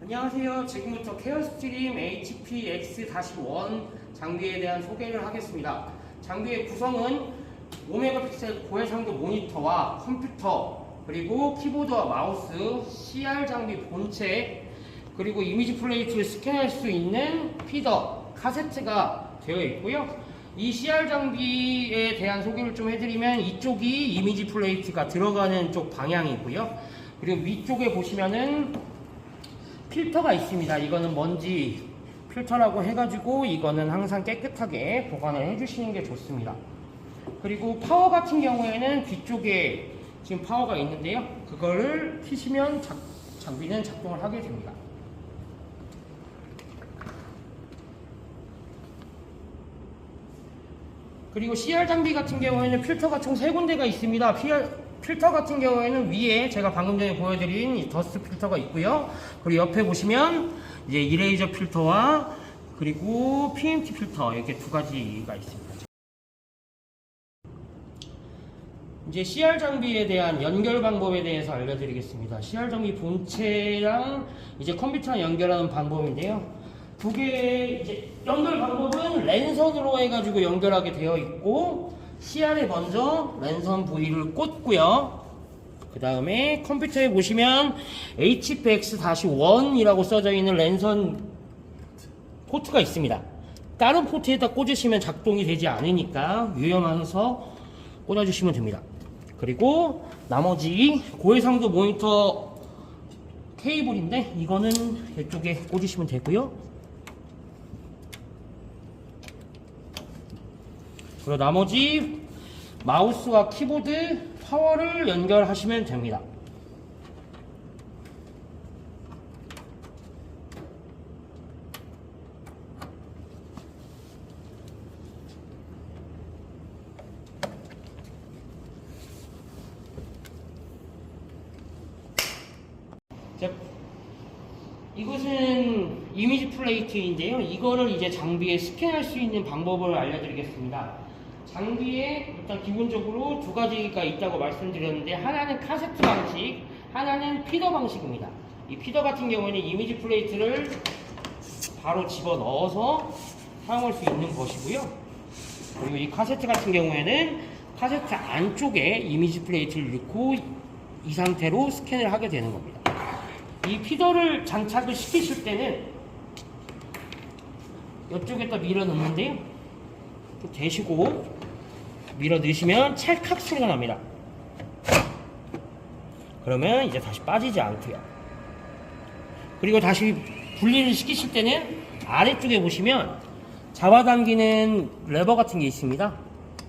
안녕하세요. 지금부터 케어스트림 HP-X-1 장비에 대한 소개를 하겠습니다. 장비의 구성은 5메가픽셀 고해상도 모니터와 컴퓨터, 그리고 키보드와 마우스, CR 장비 본체, 그리고 이미지 플레이트를 스캔할 수 있는 피더, 카세트가 되어 있고요. 이 CR 장비에 대한 소개를 좀 해드리면 이쪽이 이미지 플레이트가 들어가는 쪽 방향이고요. 그리고 위쪽에 보시면은 필터가 있습니다. 이거는 먼지 필터라고 해가지고 이거는 항상 깨끗하게 보관을 해주시는 게 좋습니다. 그리고 파워 같은 경우에는 뒤쪽에 지금 파워가 있는데요. 그거를 키시면 장비는 작동을 하게 됩니다. 그리고 CR 장비 같은 경우에는 필터가 총 3군데가 있습니다. 필터 같은 경우에는 위에 제가 방금 전에 보여드린 이 더스트 필터가 있고요. 그리고 옆에 보시면 이제 이레이저 필터와 그리고 PMT 필터 이렇게 두 가지가 있습니다. 이제 CR 장비에 대한 연결 방법에 대해서 알려드리겠습니다. CR 장비 본체랑 이제 컴퓨터랑 연결하는 방법인데요. 두 개의 이제 연결 방법은 랜선으로 해가지고 연결하게 되어 있고, CR에 먼저 랜선 부위를 꽂고요. 그 다음에 컴퓨터에 보시면 HP-X-1이라고 써져 있는 랜선 포트가 있습니다. 다른 포트에다 꽂으시면 작동이 되지 않으니까 위험해서 꽂아주시면 됩니다. 그리고 나머지 고해상도 모니터 케이블인데 이거는 이쪽에 꽂으시면 되고요. 그리고 나머지 마우스와 키보드, 파워를 연결하시면 됩니다. 이것은 이미지 플레이트인데요. 이거를 이제 장비에 스캔할 수 있는 방법을 알려드리겠습니다. 장비에 일단 기본적으로 두 가지가 있다고 말씀드렸는데, 하나는 카세트 방식, 하나는 피더 방식입니다. 이 피더 같은 경우에는 이미지 플레이트를 바로 집어 넣어서 사용할 수 있는 것이고요. 그리고 이 카세트 같은 경우에는 카세트 안쪽에 이미지 플레이트를 넣고 이 상태로 스캔을 하게 되는 겁니다. 이 피더를 장착을 시키실 때는 이쪽에다 밀어 넣는데요. 대시고 밀어 넣으시면 찰칵 소리가 납니다. 그러면 이제 다시 빠지지 않고요. 그리고 다시 분리를 시키실 때는 아래쪽에 보시면 잡아당기는 레버 같은 게 있습니다.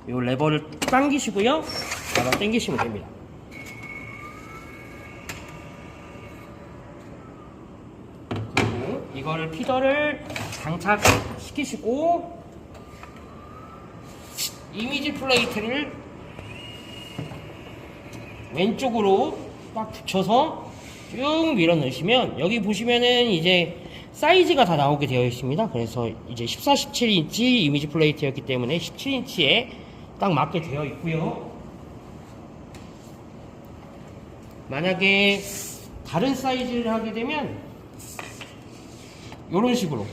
이 레버를 당기시고요. 잡아 당기시면 됩니다. 그리고 이거를 피더를 장착시키시고 이미지 플레이트를 왼쪽으로 딱 붙여서 쭉 밀어 넣으시면 여기 보시면은 이제 사이즈가 다 나오게 되어 있습니다. 그래서 이제 14, 17인치 이미지 플레이트였기 때문에 17인치에 딱 맞게 되어 있고요. 만약에 다른 사이즈를 하게 되면 이런 식으로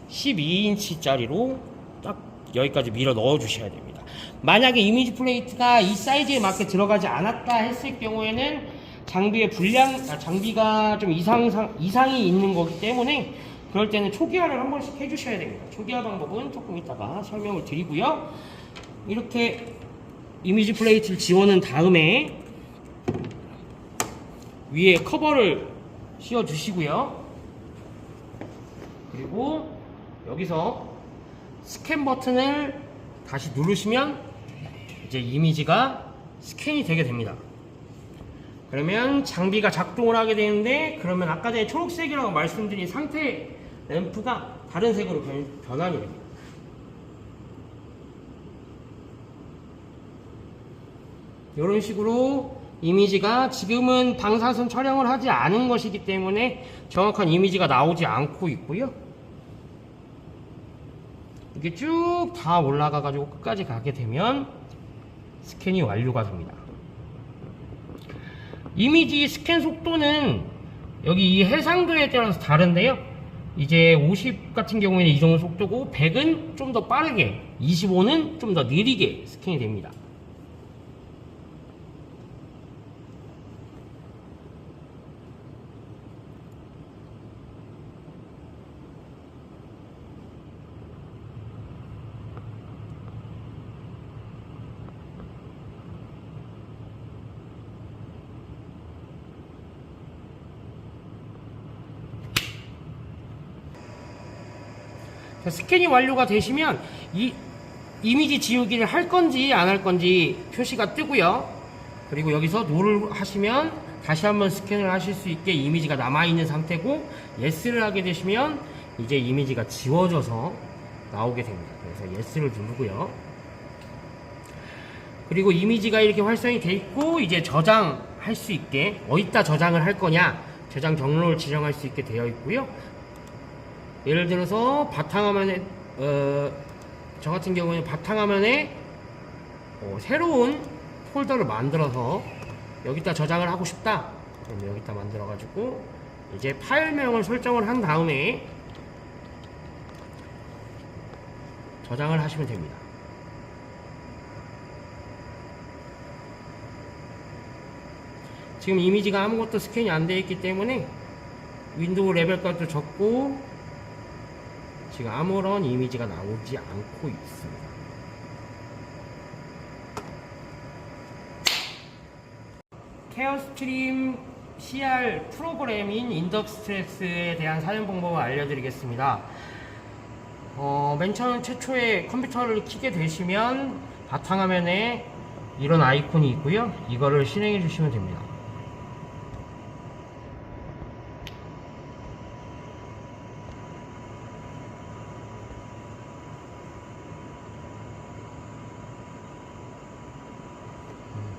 12인치짜리로 딱 여기까지 밀어 넣어 주셔야 됩니다. 만약에 이미지 플레이트가 이 사이즈에 맞게 들어가지 않았다 했을 경우에는 장비의 장비가 좀 이상이 있는 거기 때문에 그럴 때는 초기화를 한 번씩 해주셔야 됩니다. 초기화 방법은 조금 이따가 설명을 드리고요. 이렇게 이미지 플레이트를 지워놓은 다음에 위에 커버를 씌워 주시고요. 그리고 여기서 스캔 버튼을 다시 누르시면 이제 이미지가 스캔이 되게 됩니다. 그러면 장비가 작동을 하게 되는데, 그러면 아까 전에 초록색이라고 말씀드린 상태 램프가 다른 색으로 변환이 됩니다. 이런 식으로 이미지가, 지금은 방사선 촬영을 하지 않은 것이기 때문에 정확한 이미지가 나오지 않고 있고요. 이게 쭉 다 올라가 가지고 끝까지 가게 되면 스캔이 완료가 됩니다. 이미지 스캔 속도는 여기 이 해상도에 따라서 다른데요. 이제 50 같은 경우에는 이 정도 속도고 100은 좀 더 빠르게, 25는 좀 더 느리게 스캔이 됩니다. 스캔이 완료가 되시면 이 이미지 지우기를 할 건지 안 할 건지 표시가 뜨고요. 그리고 여기서 노를 하시면 다시 한번 스캔을 하실 수 있게 이미지가 남아있는 상태고, 예스를 하게 되시면 이제 이미지가 지워져서 나오게 됩니다. 그래서 예스를 누르고요. 그리고 이미지가 이렇게 활성이 돼 있고, 이제 저장할 수 있게 어디다 저장을 할 거냐, 저장 경로를 지정할 수 있게 되어 있고요. 예를 들어서 바탕화면에 저 같은 경우에는 바탕화면에 새로운 폴더를 만들어서 여기다 저장을 하고 싶다. 그럼 여기다 만들어 가지고 이제 파일명을 설정을 한 다음에 저장을 하시면 됩니다. 지금 이미지가 아무것도 스캔이 안 되어 있기 때문에 윈도우 레벨까지도 적고 지금 아무런 이미지가 나오지 않고 있습니다. 케어스트림 CR 프로그램인 인덕스트렉스에 대한 사용 방법을 알려드리겠습니다. 맨 처음 최초에 컴퓨터를 켜게 되시면 바탕화면에 이런 아이콘이 있고요. 이거를 실행해 주시면 됩니다.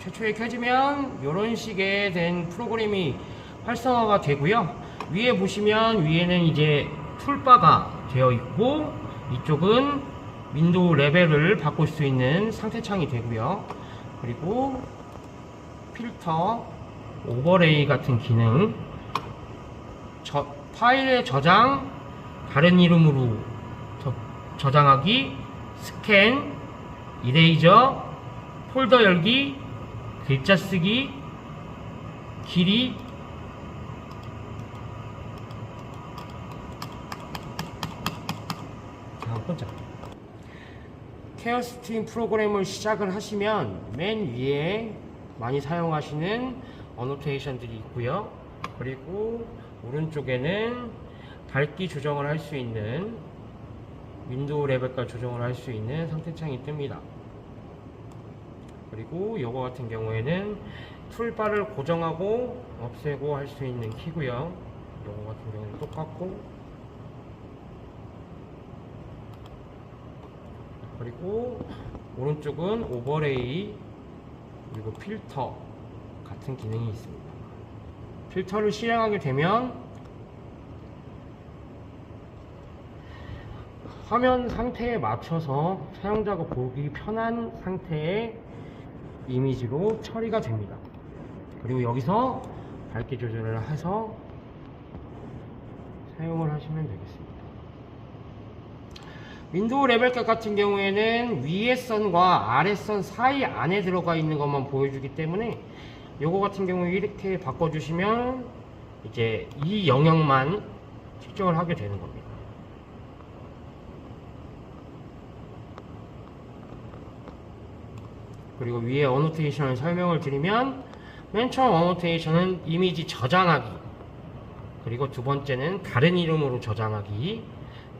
최초에 켜지면 이런 식의 된 프로그램이 활성화가 되고요. 위에 보시면 위에는 이제 툴바가 되어 있고, 이쪽은 윈도우 레벨을 바꿀 수 있는 상태창이 되고요. 그리고 필터, 오버레이 같은 기능, 파일의 저장, 다른 이름으로 저장하기, 스캔, 이레이저, 폴더 열기, 글자 쓰기, 길이, 다음 번째 케어스트림 프로그램을 시작을 하시면 맨 위에 많이 사용하시는 어노테이션들이 있고요. 그리고 오른쪽에는 밝기 조정을 할 수 있는, 윈도우 레벨까지 조정을 할 수 있는 상태창이 뜹니다. 그리고 요거 같은 경우에는 툴바를 고정하고 없애고 할 수 있는 키고요. 요거 같은 경우는 똑같고, 그리고 오른쪽은 오버레이, 그리고 필터 같은 기능이 있습니다. 필터를 실행하게 되면 화면 상태에 맞춰서 사용자가 보기 편한 상태의 이미지로 처리가 됩니다. 그리고 여기서 밝기 조절을 해서 사용을 하시면 되겠습니다. 윈도우 레벨값 같은 경우에는 위의 선과 아래 선 사이 안에 들어가 있는 것만 보여주기 때문에 요거 같은 경우에 이렇게 바꿔주시면 이제 이 영역만 측정을 하게 되는 겁니다. 그리고 위에 어노테이션을 설명을 드리면, 맨 처음 어노테이션은 이미지 저장하기, 그리고 두 번째는 다른 이름으로 저장하기,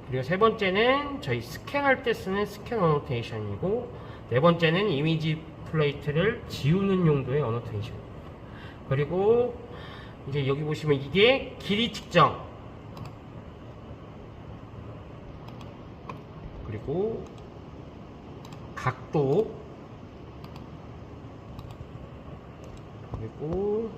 그리고 세 번째는 저희 스캔할 때 쓰는 스캔 어노테이션이고, 네 번째는 이미지 플레이트를 지우는 용도의 어노테이션. 그리고 이제 여기 보시면 이게 길이 측정, 그리고 각도, 그리고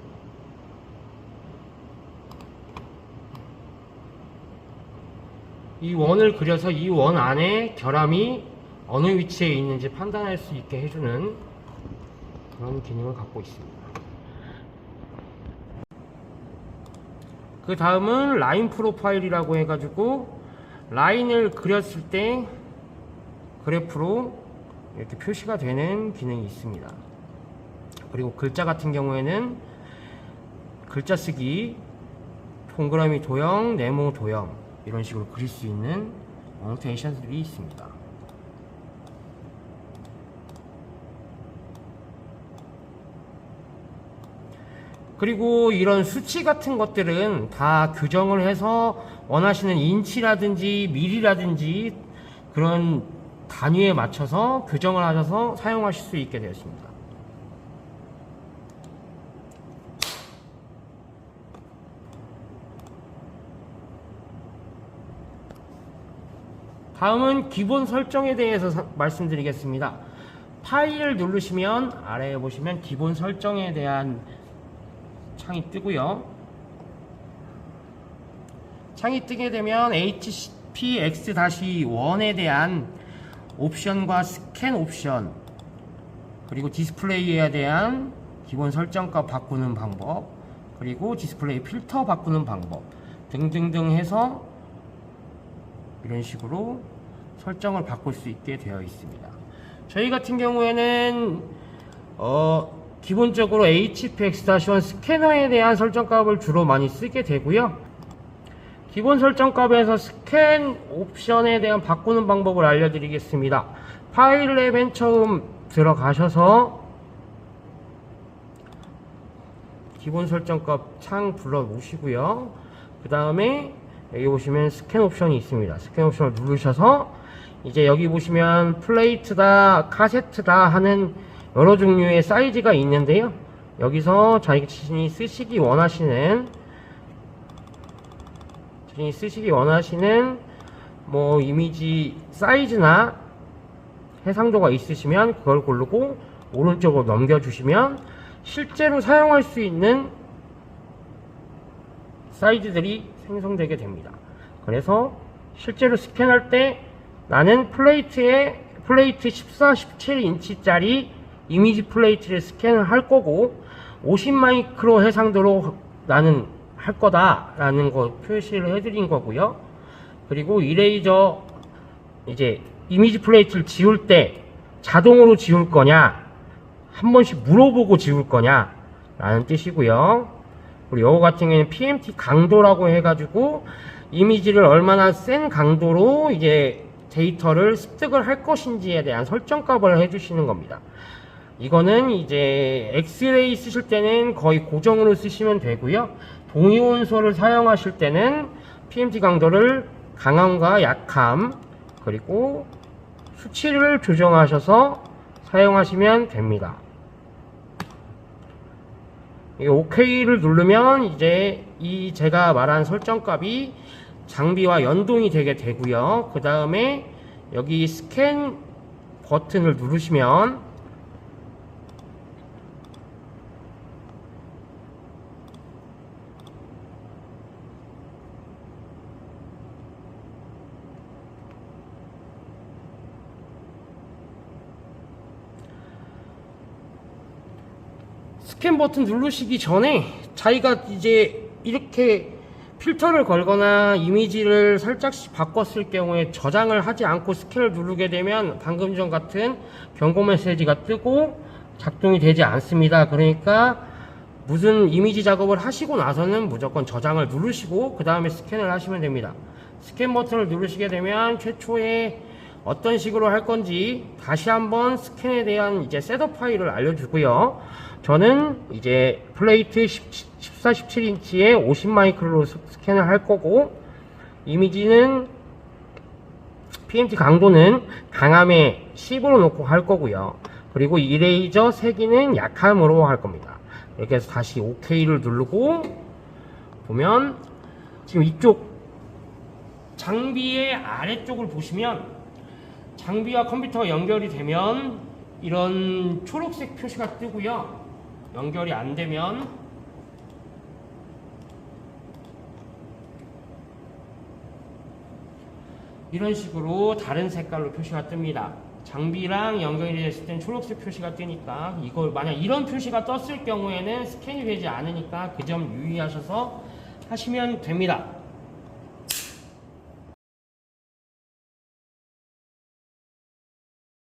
이 원을 그려서 이 원 안에 결함이 어느 위치에 있는지 판단할 수 있게 해주는 그런 기능을 갖고 있습니다. 그 다음은 라인 프로파일이라고 해가지고 라인을 그렸을 때 그래프로 이렇게 표시가 되는 기능이 있습니다. 그리고 글자 같은 경우에는 글자 쓰기, 동그라미 도형, 네모 도형 이런 식으로 그릴 수 있는 어노테이션들이 있습니다. 그리고 이런 수치 같은 것들은 다 규정을 해서 원하시는 인치라든지 밀리라든지 그런 단위에 맞춰서 규정을 하셔서 사용하실 수 있게 되었습니다. 다음은 기본 설정에 대해서 말씀드리겠습니다. 파일을 누르시면 아래에 보시면 기본 설정에 대한 창이 뜨고요. 창이 뜨게 되면 HCP-X-1에 대한 옵션과 스캔 옵션, 그리고 디스플레이에 대한 기본 설정값 바꾸는 방법, 그리고 디스플레이 필터 바꾸는 방법 등등등 해서 이런 식으로 설정을 바꿀 수 있게 되어 있습니다. 저희 같은 경우에는 기본적으로 HPX-1 스캐너에 대한 설정값을 주로 많이 쓰게 되고요. 기본 설정값에서 스캔 옵션에 대한 바꾸는 방법을 알려드리겠습니다. 파일에 맨 처음 들어가셔서 기본 설정값 창 불러 놓으시고요. 그 다음에 여기 보시면 스캔 옵션이 있습니다. 스캔 옵션을 누르셔서 이제 여기 보시면 플레이트다, 카세트다 하는 여러 종류의 사이즈가 있는데요. 여기서 자신이 쓰시기 원하시는 뭐 이미지 사이즈나 해상도가 있으시면 그걸 고르고 오른쪽으로 넘겨주시면 실제로 사용할 수 있는 사이즈들이 생성되게 됩니다. 그래서 실제로 스캔할 때 나는 플레이트 14, 17인치짜리 이미지 플레이트를 스캔을 할 거고 50 마이크로 해상도로 나는 할 거다 라는 거 표시를 해드린 거고요. 그리고 이레이저 이제 이미지 플레이트를 지울 때 자동으로 지울 거냐 한 번씩 물어보고 지울 거냐 라는 뜻이고요. 그리고 요거 같은 경우에는 PMT 강도라고 해가지고 이미지를 얼마나 센 강도로 이제 데이터를 습득을 할 것인지에 대한 설정값을 해주시는 겁니다. 이거는 이제 엑스레이 쓰실 때는 거의 고정으로 쓰시면 되고요. 동위원소를 사용하실 때는 PMT 강도를 강함과 약함 그리고 수치를 조정하셔서 사용하시면 됩니다. 이 OK를 누르면 이제 이 제가 말한 설정값이 장비와 연동이 되게 되고요. 그 다음에 여기 스캔 버튼을 누르시면 스캔 버튼 누르시기 전에 자기가 이제 이렇게 필터를 걸거나 이미지를 살짝씩 바꿨을 경우에 저장을 하지 않고 스캔을 누르게 되면 방금 전 같은 경고 메시지가 뜨고 작동이 되지 않습니다. 그러니까 무슨 이미지 작업을 하시고 나서는 무조건 저장을 누르시고 그 다음에 스캔을 하시면 됩니다. 스캔 버튼을 누르시게 되면 최초에 어떤 식으로 할 건지 다시 한번 스캔에 대한 이제 셋업 파일을 알려주고요. 저는 이제 플레이트 14, 17인치에 50 마이크로로 스캔을 할 거고 이미지는 PMT 강도는 강함에 10으로 놓고 할 거고요. 그리고 이레이저 세기는 약함으로 할 겁니다. 이렇게 해서 다시 OK를 누르고 보면 지금 이쪽 장비의 아래쪽을 보시면 장비와 컴퓨터가 연결이 되면 이런 초록색 표시가 뜨고요. 연결이 안 되면 이런 식으로 다른 색깔로 표시가 뜹니다. 장비랑 연결이 됐을 땐 초록색 표시가 뜨니까 이걸 만약 이런 표시가 떴을 경우에는 스캔이 되지 않으니까 그 점 유의하셔서 하시면 됩니다.